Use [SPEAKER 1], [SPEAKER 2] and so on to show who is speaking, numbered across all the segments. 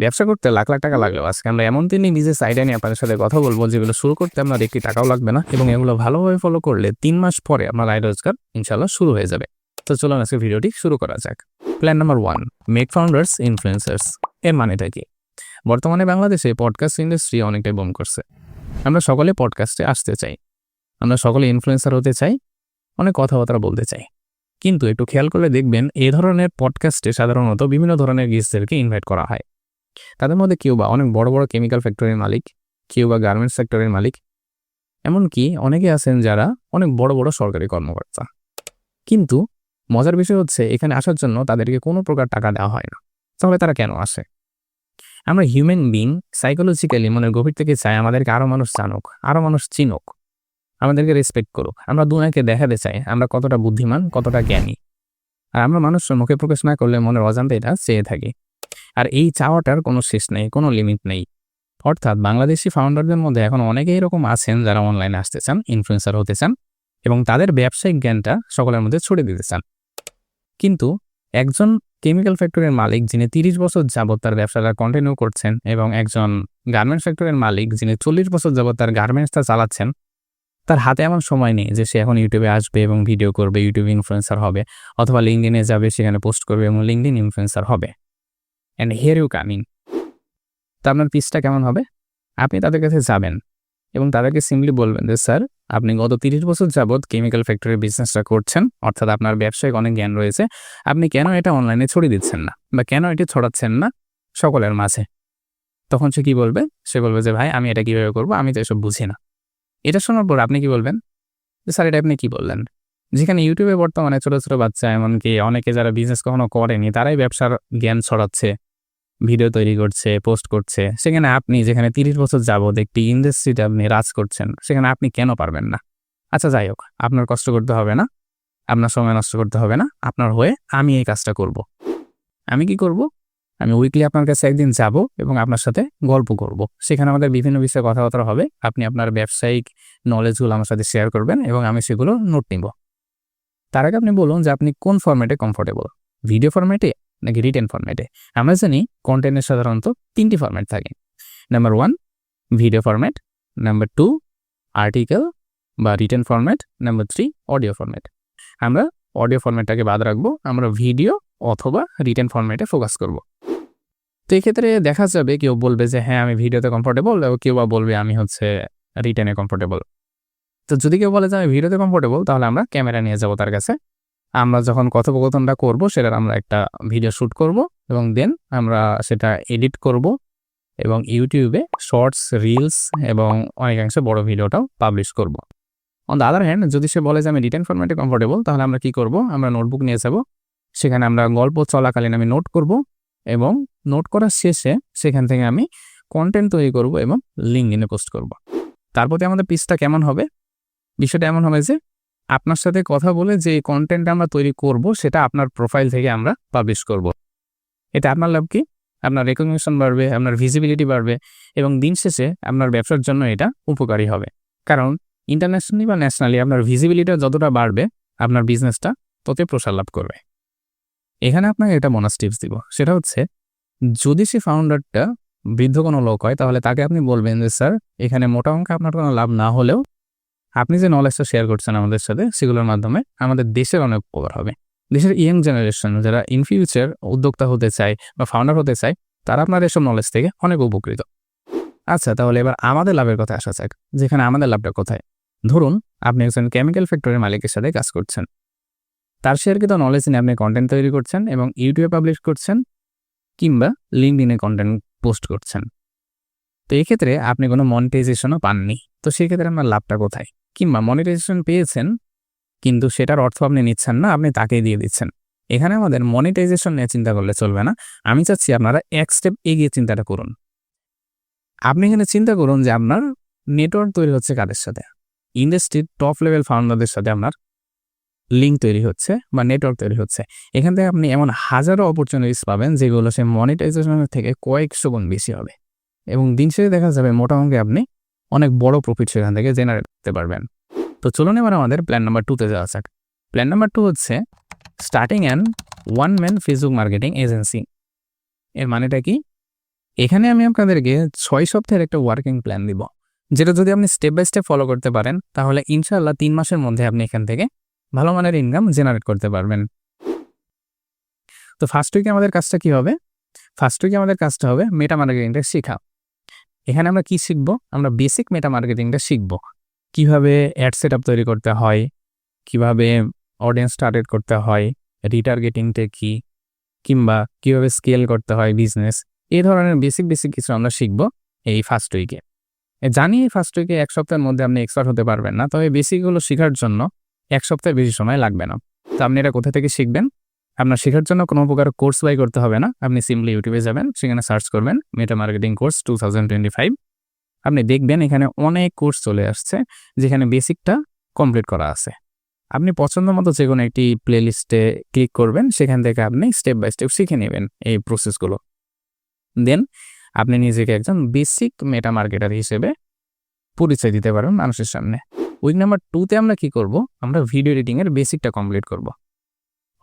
[SPEAKER 1] ব্যবসা করতে লাখ লাখ টাকা লাগলেও আজকে আমরা এমন 3টি বিজনেস আইডিয়া নিয়ে আপনাদের সাথে কথা বলবো যেগুলো শুরু করতে আপনার একটি টাকাও লাগবে না এবং এগুলো ভালোভাবে ফলো করলে 3 মাস পরে আপনার আয় রোজগার ইনশাআল্লাহ শুরু হয়ে যাবে। তো চলুন আজকে ভিডিওটি শুরু করা যাক। Plan number 1, make founders influencers. এর মানেটা কি? বর্তমানে বাংলাদেশে পডকাস্ট ইন্ডাস্ট্রি অনেকটাই বুম করছে। আমরা সকলে পডকাস্টে আসতে চাই, আমরা সকলে ইনফ্লুয়েন্সার হতে চাই, অনেক কথাবার্তা বলতে চাই। কিন্তু একটু খেয়াল করলে দেখবেন এই ধরনের পডকাস্টে সাধারণত বিভিন্ন ধরনের গেস্টদেরকে ইনভাইট করা হয়। তাদের মধ্যে কেউ বা অনেক বড় বড় কেমিক্যাল ফ্যাক্টরির মালিক, কেউ বা গার্মেন্টস সেক্টরের মালিক, এমনকি অনেকে আছেন যারা অনেক বড় বড় সরকারি কর্মকর্তা। কিন্তু মজার বিষয় হচ্ছে এখানে আসার জন্য তাদেরকে কোনো প্রকার টাকা দেওয়া হয় না। তাহলে তারা কেন আসে? আমরা হিউম্যান বিং সাইকোলজিক্যালি মনের গভীর থেকে চাই আমাদেরকে আরও মানুষ জানুক, আরও মানুষ চিনুক, আমাদেরকে রেসপেক্ট করুক। আমরা দুনিয়াকে দেখাতে চাই আমরা কতটা বুদ্ধিমান, কতটা জ্ঞানী। আর আমরা মানুষের মুখে প্রকাশ না করলে মনের অজান্তে এটা চেয়ে থাকি। আর এই চাওয়াটার কোনো শেষ নেই, কোনো লিমিট নেই। অর্থাৎ বাংলাদেশি ফাউন্ডারদের মধ্যে এখন অনেকেই এরকম আছেন যারা অনলাইনে আসতে চান, ইনফ্লুয়েন্সার হতে চান এবং তাদের ব্যবসায়িক জ্ঞানটা সকলের মধ্যে ছড়িয়ে দিতে চান। কিন্তু একজন কেমিক্যাল ফ্যাক্টরির মালিক যিনি 30 বছর যাবত তার ব্যবসাটা কন্টিনিউ করছেন এবং একজন গার্মেন্টস ফ্যাক্টরির মালিক যিনি 40 বছর যাবত তার গার্মেন্টসটা চালাচ্ছেন, তার হাতে এমন সময় নেই যে সে এখন ইউটিউবে আসবে এবং ভিডিও করবে, ইউটিউবে ইনফ্লুয়েন্সার হবে, অথবা লিঙ্কডিনে যাবে, সেখানে পোস্ট করবে এবং লিঙ্কডিন ইনফ্লুয়েন্সার হবে। And here you coming. তো আপনার পিচটা কেমন হবে? আপনি তাদের কাছে যাবেন এবং তাদেরকে সিম্পলি বলবেন যে স্যার, আপনি গত 30 বছর যাবত কেমিক্যাল ফ্যাক্টরির বিজনেসটা করছেন, অর্থাৎ আপনার ব্যবসায়িক অনেক জ্ঞান রয়েছে। আপনি কেন এটা অনলাইনে ছড়িয়ে দিচ্ছেন না বা কেন এটি ছড়াচ্ছেন না সকলের মাঝে? তখন সে কি বলবে? সে বলবে যে ভাই, আমি এটা কিভাবে করবো, আমি তো এসব বুঝি না। এটা শোনার পর আপনি কি বলবেন? যে স্যার, এটা আপনি কি বললেন? যেখানে ইউটিউবে বর্তমানে ছোট ছোট বাচ্চা, এমনকি অনেকে যারা বিজনেস কখনো করেনি, তারাই ব্যবসার জ্ঞান ছড়াচ্ছে, ভিডিও তৈরি করছে, পোস্ট করছে। সেখানে আপনি যেখানে 30 বছর যাবত একটি ইন্ডাস্ট্রিতে আপনি রাজ করছেন, সেখানে আপনি কেন পারবেন না? আচ্ছা যাই হোক, আপনার কষ্ট করতে হবে না, আপনার সময় নষ্ট করতে হবে না। আপনার হয়ে আমি এই কাজটা করব। আমি কি করব? আমি উইকলি আপনার কাছে একদিন যাব এবং আপনার সাথে গল্প করব। সেখানে আমাদের বিভিন্ন বিষয়ে কথাবার্তা হবে। আপনি আপনার ব্যবসায়িক নলেজগুলো আমার সাথে শেয়ার করবেন এবং আমি সেগুলো নোট নিব। তার আগে আপনি বলুন যে আপনি কোন ফরম্যাটে কমফোর্টেবল, ভিডিও ফরম্যাটে নাকি রিটেন ফরম্যাটে? আমরা জানি কন্টেন্টের সাধারণত 3টি ফরম্যাট থাকে। Number 1 video format, number 2 article বা written format, number 3 audio format. আমরা অডিও ফরম্যাটটাকে বাদ রাখবো, আমরা ভিডিও অথবা রিটেন ফরম্যাটে ফোকাস করব। তো এক্ষেত্রে দেখা যাবে কেউ বলবে যে হ্যাঁ আমি ভিডিওতে কমফোর্টেবল, এবং কেউ বা বলবে আমি রিটেনে কমফোর্টেবল। তো যদি কেউ বলে যে আমি ভিডিওতে কমফোর্টেবল, তাহলে আমরা ক্যামেরা নিয়ে যাব তার কাছে। আমরা যখন কথোপকথনটা করব সেটার আমরা একটা ভিডিও শ্যুট করব এবং দেন আমরা সেটা এডিট করব এবং ইউটিউবে শর্টস, রিলস এবং অনেকাংশে বড় ভিডিওটাও পাবলিশ করব। অন দ্য আদার হ্যান্ড, যদি সে বলে যে আমি রিটেন ফরম্যাটে কমফোর্টেবল, তাহলে আমরা কি করব? আমরা নোটবুক নিয়ে যাব, সেখানে আমরা গল্প চলাকালীন আমি নোট করব এবং নোট করার শেষে সেখান থেকে আমি কন্টেন্ট তৈরি করব এবং লিঙ্কডিনে পোস্ট করব। তারপরে আমাদের পিচটা কেমন হবে? বিষয়টা এমন হবে যে আপনার সাথে কথা বলে যে কন্টেন্ট আমরা তৈরি করব সেটা আপনার প্রোফাইল থেকে আমরা পাবলিশ করব। এতে আপনার লাভ কি? আপনার রেকগনিশন বাড়বে, আপনার ভিজিবিলিটি বাড়বে এবং দিন শেষে আপনার ব্যবসার জন্য এটা উপকারী হবে। কারণ ইন্টারন্যাশনালি বা ন্যাশনালি আপনার ভিজিবিলিটি যতটা বাড়বে, আপনার বিজনেসটা ততই প্রসার লাভ করবে। এখানে আপনাকে একটা বোনাস টিপস দিব, সেটা হচ্ছে যদি সে ফাউন্ডারটা বৃদ্ধ কোনো লোক হয়, তাহলে তাকে আপনি বলবেন যে স্যার, এখানে মোটা অঙ্কে আপনার কোনো লাভ না হলেও আপনি যে নলেজটা শেয়ার করছেন আমাদের সাথে, সেগুলোর মাধ্যমে আমাদের দেশের অনেক উপকার হবে। দেশের ইয়ং জেনারেশন যারা ইন ফিউচার উদ্যোক্তা হতে চায় বা ফাউন্ডার হতে চায়, তারা আপনার এসব নলেজ থেকে অনেক উপকৃত। আচ্ছা, তাহলে এবার আমাদের লাভের কথা আসা যাক। যেখানে আমাদের লাভটা কোথায়? ধরুন আপনি একজন কেমিক্যাল ফ্যাক্টরির মালিকের সাথে কাজ করছেন। তার শেয়ারকৃত নলেজ নিয়ে আপনি কন্টেন্ট তৈরি করছেন এবং ইউটিউবে পাবলিশ করছেন কিংবা লিঙ্কডিনে কন্টেন্ট পোস্ট করছেন। তো এই ক্ষেত্রে আপনি কোনো মনিটাইজেশনও পাননি। তো সেক্ষেত্রে আপনার লাভটা কোথায়? কিংবা মনিটাইজেশন পেয়েছেন কিন্তু সেটার অর্থ আপনি নিচ্ছেন না, আপনি তাকেই দিয়ে দিচ্ছেন। এখানে আমাদের মনিটাইজেশন নিয়ে চিন্তা করলে চলবে না। আমি চাচ্ছি আপনারা এক স্টেপ এগিয়ে চিন্তাটা করুন। আপনি এখানে চিন্তা করুন যে আপনার নেটওয়ার্ক তৈরি হচ্ছে কাদের সাথে? ইন্ডাস্ট্রির টপ লেভেল ফাউন্ডারদের সাথে আপনার লিঙ্ক তৈরি হচ্ছে বা নেটওয়ার্ক তৈরি হচ্ছে। এখান থেকে আপনি এমন হাজারো অপরচুনিটিস পাবেন যেগুলো সে মনিটাইজেশনের থেকে কয়েকশো গুণ বেশি হবে এবং দিন শেষে দেখা যাবে মোটা অঙ্কে আপনি অনেক বড় প্রফিট সেখান থেকে জেনারেট করতে পারবেন। তো চলুন এবার আমাদের প্ল্যান নাম্বার 2তে যাওয়া যাক। প্ল্যান নাম্বার 2 হচ্ছে starting an one man Facebook marketing agency. এর মানেটা কি? এখানে আমি আপনাদেরকে 6 সপ্তাহের একটা ওয়ার্কিং প্ল্যান দিব, যেটা যদি আপনি স্টেপ বাই স্টেপ ফলো করতে পারেন তাহলে ইনশাআল্লাহ 3 মাসের মধ্যে আপনি এখান থেকে ভালো মানের ইনকাম জেনারেট করতে পারবেন। তো ফার্স্ট উইকে আমাদের কাজটা কি হবে? ফার্স্ট উইকে আমাদের কাজটা হবে মেটা মার্কেটিংটা শেখা। এখানে আমরা কি শিখব? আমরা বেসিক মেটা মার্কেটিংটা শিখব। কিভাবে অ্যাড সেটআপ তৈরি করতে হয়, কিভাবে অডিয়েন্স টার্গেট করতে হয়, রিটার্গেটিংটা কি, কিংবা কিভাবে স্কেল করতে হয় বিজনেস। এই ধরনের বেসিক কিছু আমরা শিখব এই ফার্স্ট উইকে। জানি ফার্স্ট উইকে 1 সপ্তাহের মধ্যে আপনি এক্সপার্ট হতে পারবেন না, তবে বেসিকগুলো শেখার জন্য 1 সপ্তাহের বেশি সময় লাগবে না। তো আপনি এটা কোথা থেকে শিখবেন? আপনার শেখার জন্য কোনো প্রকার কোর্স বাই করতে হবে না। আপনি সিম্পলি ইউটিউবে যাবেন, সেখানে সার্চ করবেন মেটা মার্কেটিং কোর্স 2025। আপনি দেখবেন এখানে অনেক কোর্স চলে আসছে যেখানে বেসিকটা কমপ্লিট করা আছে। আপনি পছন্দ মতো যে কোনো একটি প্লেলিস্টে ক্লিক করবেন, সেখান থেকে আপনি স্টেপ বাই স্টেপ শিখে নেবেন এই প্রসেসগুলো। দেন আপনি নিজেকে একজন বেসিক মেটা মার্কেটার হিসেবে পরিচয় দিতে পারবেন মানুষের সামনে। উইক নাম্বার 2তে আমরা কি করব? আমরা ভিডিও এডিটিংয়ের বেসিকটা কমপ্লিট করব,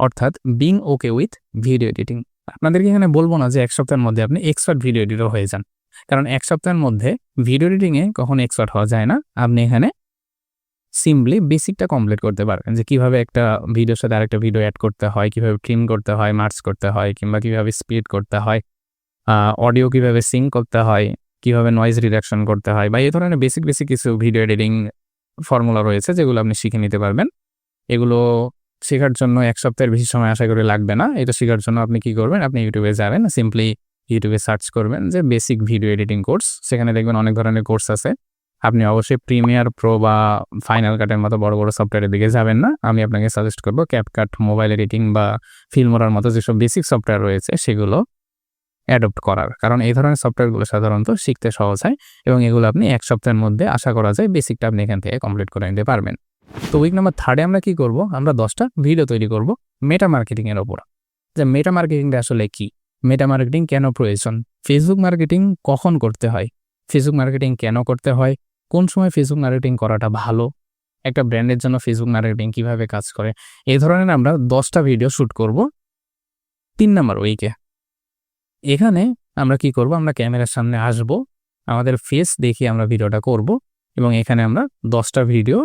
[SPEAKER 1] অর্থাৎ being okay with video editing. আপনাদেরকে এখানে বলবো না যে 1 সপ্তাহের মধ্যে আপনি এক্সপার্ট ভিডিও এডিটর হয়ে যান, কারণ 1 সপ্তাহের মধ্যে ভিডিও এডিটিংয়ে কখনো এক্সপার্ট হওয়া যায় না। আপনি এখানে সিম্পলি বেসিকটা কমপ্লিট করতে পারবেন, যে কিভাবে একটা ভিডিওর সাথে আরেকটা ভিডিও অ্যাড করতে হয়, কিভাবে ট্রিম করতে হয়, মার্জ করতে হয়, কিংবা কিভাবে স্প্লিট করতে হয়, অডিও কিভাবে সিঙ্ক করতে হয়, কিভাবে নয়েজ রিডাকশন করতে হয়, বা এই ধরনের বেসিক কিছু ভিডিও এডিটিং ফর্মুলা রয়েছে যেগুলো আপনি শিখে নিতে পারবেন। এগুলো শেখার জন্য 1 সপ্তাহের বেশি সময় আশা করি লাগবে না। এটা শেখার জন্য আপনি কি করবেন? আপনি ইউটিউবে যাবেন, সিম্পলি ইউটিউবে সার্চ করবেন যে বেসিক ভিডিও এডিটিং কোর্স। সেখানে দেখবেন অনেক ধরনের কোর্স আছে। আপনি অবশ্যই প্রিমিয়ার প্রো বা ফাইনাল কাটের মতো বড় সফটওয়্যারের দিকে যাবেন না। আমি আপনাকে সাজেস্ট করব ক্যাপকাট, মোবাইল এডিটিং বা ফিল্মোরার মতো যেসব বেসিক সফটওয়্যার রয়েছে সেগুলো অ্যাডপ্ট করার। কারণ এই ধরনের সফটওয়্যারগুলো সাধারণত শিখতে সহজ হয় এবং এগুলো আপনি 1 সপ্তাহের মধ্যে আশা করা যায় বেসিকটা আপনি এখান থেকে কমপ্লিট করে নিতে পারবেন। তো উইক নাম্বার 3 আমরা কি করব? আমরা 10টা ভিডিও তৈরি করব মেটা মার্কেটিংয়ের ওপর। যে মেটা মার্কেটিংটা আসলে কি? মেটা মার্কেটিং কেন প্রয়োজন? ফেসবুক মার্কেটিং কখন করতে হয়? ফেসবুক মার্কেটিং কেন করতে হয়? কোন সময় ফেসবুক মার্কেটিং করাটা ভালো? একটা ব্র্যান্ডের জন্য ফেসবুক মার্কেটিং কিভাবে কাজ করে? এই ধরনের আমরা 10টা ভিডিও শুট করব 3 নাম্বার উইকে। এখানে আমরা কি করব? আমরা ক্যামেরার সামনে আসব, আমাদের ফেস দেখিয়ে আমরা ভিডিওটা করব এবং এখানে আমরা 10টা ভিডিও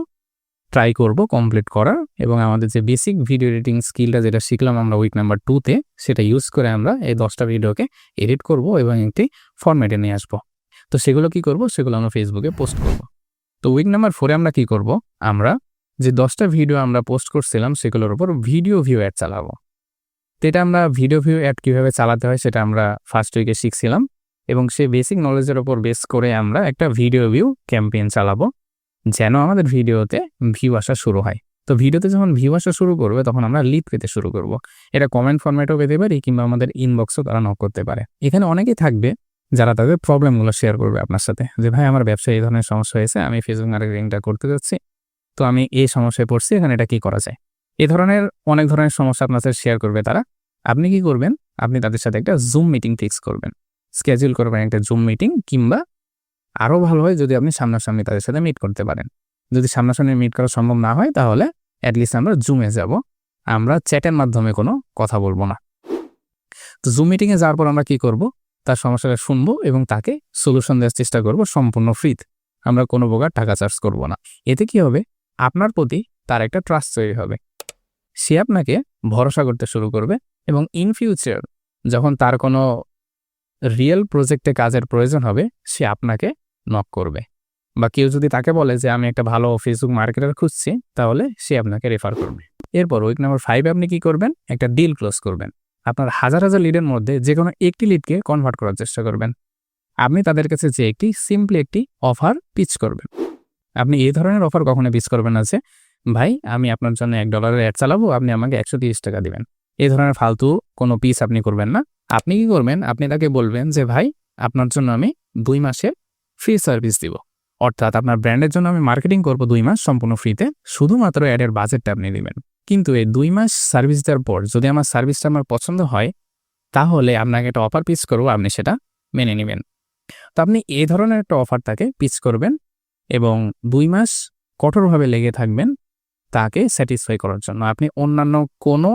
[SPEAKER 1] ট্রাই করব কমপ্লিট করার, এবং আমাদের যে বেসিক ভিডিও এডিটিং স্কিলটা যেটা শিখলাম আমরা উইক নাম্বার 2তে, সেটা ইউজ করে আমরা এই 10টা ভিডিওকে এডিট করব এবং একটি ফরম্যাটে নিয়ে আসব। তো সেগুলো কি করব? সেগুলো আমরা ফেসবুকে পোস্ট করব। তো উইক নাম্বার 4 আমরা কি করব? আমরা যে 10টা ভিডিও আমরা পোস্ট করছিলাম সেগুলোর উপর ভিডিও ভিউ অ্যাড চালাবো। তো এটা আমরা ভিডিও ভিউ অ্যাড কীভাবে চালাতে হয় সেটা আমরা ফার্স্ট উইকে শিখছিলাম, এবং সেই বেসিক নলেজের উপর বেস করে আমরা একটা ভিডিও ভিউ ক্যাম্পেইন চালাবো যেন আমাদের ভিডিওতে ভিউ আসা শুরু হয়। তো ভিডিওতে যখন ভিউ আসা শুরু করবে তখন আমরা লিড পেতে শুরু করব। এটা কমেন্ট ফরম্যাটেও পেতে পারি কিংবা আমাদের ইনবক্সও তারা নক করতে পারে। এখানে অনেকেই থাকবে যারা তাদের প্রবলেমগুলো শেয়ার করবে আপনার সাথে, যে ভাই আমার ব্যবসায় এই ধরনের সমস্যা হয়েছে, আমি ফেসবুক মার্কেটিংটা করতে যাচ্ছি, তো আমি এই সমস্যায় পড়ছি, এখানে এটা কি করা যায়? এই ধরনের অনেক ধরনের সমস্যা আপনার সাথে শেয়ার করবে তারা। আপনি কি করবেন? আপনি তাদের সাথে একটা জুম মিটিং ফিক্স করবেন, স্কেডিউল করবেন একটা জুম মিটিং, কিংবা আরও ভালো হয় যদি আপনি সামনাসামনি তাদের সাথে মিট করতে পারেন। যদি সামনাসামনি মিট করা সম্ভব না হয় তাহলে অ্যাটলিস্ট আমরা জুমে যাব, আমরা চ্যাটের মাধ্যমে কোনো কথা বলবো না। তো জুম মিটিংয়ে যাওয়ার পর আমরা কি করব? তার সমস্যাটা শুনবো এবং তাকে সলিউশন দেওয়ার চেষ্টা করব সম্পূর্ণ ফ্রিতে। আমরা কোনো প্রকার টাকা চার্জ করব না। এতে কি হবে? আপনার প্রতি তার একটা ট্রাস্ট তৈরি হবে, সে আপনাকে ভরসা করতে শুরু করবে, এবং ইন ফিউচার যখন তার কোনো রিয়েল প্রজেক্টে কাজের প্রয়োজন হবে সে আপনাকে নক করবে, বা কেউ যদি তাকে বলে যে আমি একটা ভালো ফেসবুক মার্কেটার খুঁজছি, তাহলে সে আপনাকে রেফার করবে। এরপর উইক নাম্বার 5 আপনি কি করবেন? একটা ডিল ক্লোজ করবেন। আপনার হাজার লিডের মধ্যে যে কোনো একটি লিডকে কনভার্ট করার চেষ্টা করবেন। আপনি তাদের কাছে যে সিম্পলি একটি অফার পিচ করবেন। আপনি এই ধরনের অফার কখনো পিচ করবেন না যে ভাই আমি আপনার জন্য $1 অ্যাড চালাবো, আপনি আমাকে 130 টাকা দিবেন। এই ধরনের ফালতু কোনো পিচ আপনি করবেন না। আপনি কি করবেন? আপনি তাকে বলবেন যে ভাই আপনার জন্য আমি 2 মাসের ফ্রি সার্ভিস দিব, অর্থাৎ আপনার ব্র্যান্ডের জন্য আমি মার্কেটিং করব 2 মাস সম্পূর্ণ ফ্রিতে, শুধুমাত্র অ্যাডের বাজেটটা আপনি দিবেন। কিন্তু এই 2 মাস সার্ভিস দেওয়ার পর যদি আমার সার্ভিসটা আমার পছন্দ হয় তাহলে আপনাকে একটা অফার পিচ করবো, আপনি সেটা মেনে নেবেন। তো আপনি এই ধরনের একটা অফার তাকে পিচ করবেন এবং 2 মাস কঠোরভাবে লেগে থাকবেন তাকে স্যাটিসফাই করার জন্য। আপনি অন্যান্য কোনো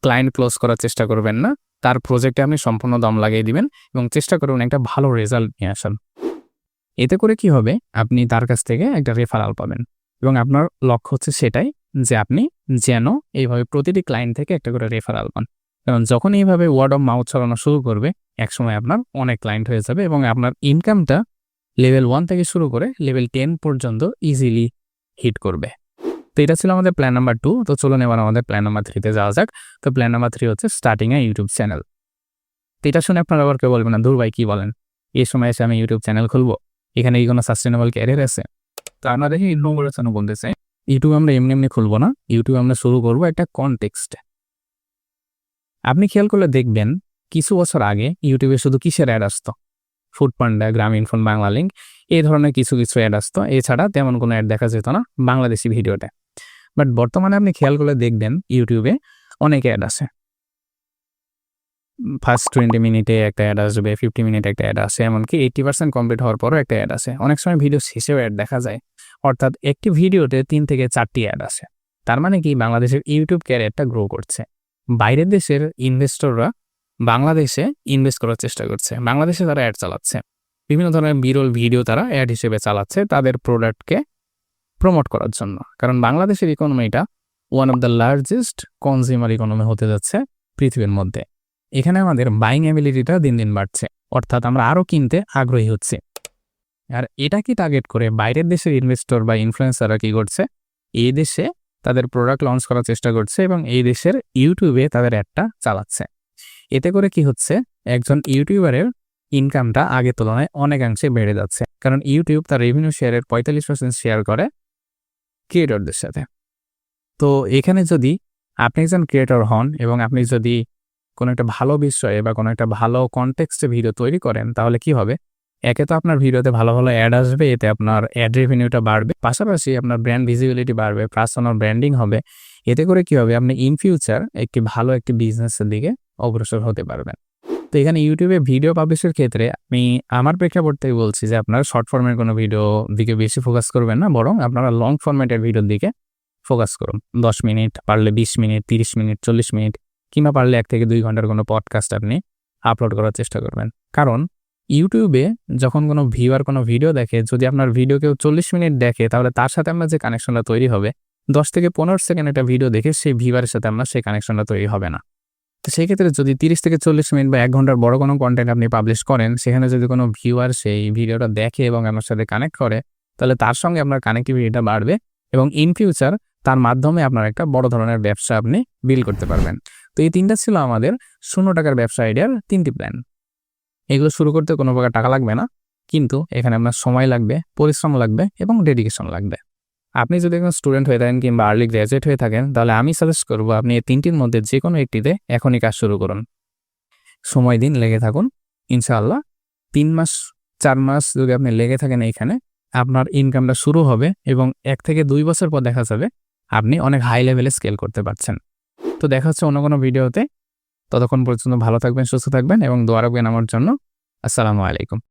[SPEAKER 1] ক্লায়েন্ট ক্লোজ করার চেষ্টা করবেন না, তার প্রজেক্টে আপনি সম্পূর্ণ দম লাগিয়ে দিবেন এবং চেষ্টা করুন একটা ভালো রেজাল্ট নিয়ে আসার। এতে করে কি হবে, আপনি তার কাছ থেকে একটা রেফারাল পাবেন এবং আপনার লক্ষ্য হচ্ছে সেটাই যে আপনি যেন এইভাবে প্রতিটি ক্লায়েন্ট থেকে একটা করে রেফারাল পান। কারণ যখন এইভাবে ওয়ার্ড অফ মাউথ ছড়ানো শুরু করবে, একসময় আপনার অনেক ক্লায়েন্ট হয়ে যাবে এবং আপনার ইনকামটা লেভেল 1 থেকে শুরু করে লেভেল 10 পর্যন্ত ইজিলি হিট করবে। তো এটা ছিল আমাদের প্ল্যান নাম্বার 2। তো চলুন এবার আমাদের প্ল্যান নাম্বার 3 তে যাওয়া যাক। তো প্ল্যান নাম্বার 3 হচ্ছে স্টার্টিং এ ইউটিউব চ্যানেল। তো এটা শুনে আপনারা আবার কেউ বলবেন না, দূর ভাই কি বলেন, এই সময় এসে আমি ইউটিউব চ্যানেল খুলবো, এখানে কি কোনো সাস্টেনেবল ক্যারিয়ার আছে? তো আপনারা দেখি ইউটিউবের জন্য বলতেছে, ইউটিউব আমরা এমনি এমনি খুলবো না, ইউটিউব আমরা শুরু করবো একটা কনটেক্সটে। আপনি খেয়াল করলে দেখবেন কিছু বছর আগে ইউটিউবে শুধু কিসের অ্যাড আসতো? ফুড পান্ডা, গ্রামীণফোন, বাংলা লিঙ্ক, এই ধরনের কিছু অ্যাড আসতো। এছাড়া তেমন কোনো অ্যাড দেখা যেত না বাংলাদেশি ভিডিওতে। বাট বর্তমানে আপনি খেয়াল করলে দেখবেন ইউটিউবে অনেক অ্যাড আসে। ফার্স্ট 20 মিনিটে একটা অ্যাড আসবে, 50 মিনিটে একটা অ্যাড আসে, এমনকি 80% কমপ্লিট হওয়ার পরও একটা অ্যাড আসে। অনেক সময় ভিডিও শেষেও অ্যাড দেখা যায়। অর্থাৎ একটি ভিডিওতে 3 থেকে 4টি অ্যাড আসে। তার মানে কি, বাংলাদেশের ইউটিউব ক্যারিয়ারটা গ্রো করছে। বাইরের দেশের ইনভেস্টররা বাংলাদেশে ইনভেস্ট করার চেষ্টা করছে। বাংলাদেশে তারা অ্যাড চালাচ্ছে। বিভিন্ন ধরনের বিরল ভিডিও তারা অ্যাড হিসেবে চালাচ্ছে তাদের প্রোডাক্টকে প্রমোট করার জন্য। কারণ বাংলাদেশের ইকোনমিটা one of the largest consumer economy হতে যাচ্ছে পৃথিবীর মধ্যে। এখানে আমাদের বাইং অ্যাবিলিটিটা দিন দিন বাড়ছে, অর্থাৎ আমরা আরও কিনতে আগ্রহী হচ্ছি। আর এটাকে টার্গেট করে বাইরের দেশের ইনভেস্টর বা ইনফ্লুয়েন্সাররা কি করছে, এই দেশে তাদের প্রোডাক্ট লঞ্চ করার চেষ্টা করছে এবং এই দেশের ইউটিউবে তাদের অ্যাডটা চালাচ্ছে। এতে করে কি হচ্ছে, একজন ইউটিউবারের ইনকামটা আগের তুলনায় অনেকাংশে বেড়ে যাচ্ছে। কারণ ইউটিউব তার রেভিনিউ শেয়ারের 45% শেয়ার করে ক্রিয়েটরদের সাথে। তো এখানে যদি আপনি একজন ক্রিয়েটর হন এবং আপনি যদি কোনো একটা ভালো বিষয়ে বা কোনো একটা ভালো কনটেক্সটে ভিডিও তৈরি করেন, তাহলে কি হবে, একে তো আপনার ভিডিওতে ভালো ভালো অ্যাড আসবে, এতে আপনার অ্যাড রেভিনিউটা বাড়বে, পাশাপাশি আপনার ব্র্যান্ড ভিজিবিলিটি বাড়বে, পার্সোনাল ব্র্যান্ডিং হবে। এতে করে কি হবে, আপনি ইন ফিউচার ভালো একটি বিজনেসের দিকে অগ্রসর হতে পারবেন। তো এখানে ইউটিউবে ভিডিও পাবলিশের ক্ষেত্রে আমি আমার প্রেক্ষাপট থেকে বলছি যে আপনারা শর্ট ফর্মের কোনো ভিডিও দিকে বেশি ফোকাস করবেন না, বরং আপনারা লং ফরম্যাটের ভিডিওর দিকে ফোকাস করুন। 10 মিনিট, পারলে 20 মিনিট, 30 মিনিট, 40 মিনিট, কিংবা পারলে 1 থেকে 2 ঘন্টার কোনো পডকাস্ট আপনি আপলোড করার চেষ্টা করবেন। কারণ ইউটিউবে যখন কোনো ভিউয়ার কোনো ভিডিও দেখে, যদি আপনার ভিডিও কেউ 40 মিনিট দেখে, তাহলে তার সাথে আপনার যে কানেকশনটা তৈরি হবে, 10 থেকে 15 সেকেন্ড একটা ভিডিও দেখে সেই ভিউয়ারের সাথে আপনার সেই কানেকশনটা তৈরি হবে না। তো সেই ক্ষেত্রে যদি 30 থেকে 40 মিনিট বা 1 ঘন্টার বড় কোনো কন্টেন্ট আপনি পাবলিশ করেন, সেখানে যদি কোনো ভিউয়ার সেই ভিডিওটা দেখে এবং আপনার সাথে কানেক্ট করে, তাহলে তার সঙ্গে আপনার কানেক্টিভিটিটা বাড়বে এবং ইন ফিউচার তার মাধ্যমে আপনার একটা বড় ধরনের ব্যবসা আপনি বিল্ড করতে পারবেন। তো এই 3টা ছিল আমাদের 0 টাকার ব্যবসা আইডিয়ার 3টি প্ল্যান। এগুলো শুরু করতে কোনো প্রকার টাকা লাগবে না, কিন্তু এখানে আপনার সময় লাগবে, পরিশ্রম লাগবে এবং ডেডিকেশন লাগবে। আপনি যদি একজন স্টুডেন্ট হয়ে থাকেন কিংবা আর্লি গ্র্যাজুয়েট হয়ে থাকেন, তাহলে আমি সাজেস্ট করবো আপনি এই 3টির মধ্যে যে কোনো একটিতে এখনই কাজ শুরু করুন। সময় দিন, লেগে থাকুন। ইনশাআল্লাহ 3 মাস 4 মাস যদি আপনি লেগে থাকেন, এইখানে আপনার ইনকামটা শুরু হবে এবং 1 থেকে 2 বছর পর দেখা যাবে আপনি অনেক হাই লেভেলে স্কেল করতে পারছেন। তো দেখা হচ্ছে অন্য কোনো ভিডিওতে। ততক্ষণ পর্যন্ত ভালো থাকবেন, সুস্থ থাকবেন এবং দোয়া রাখবেন আমার জন্য। আসসালামু আলাইকুম।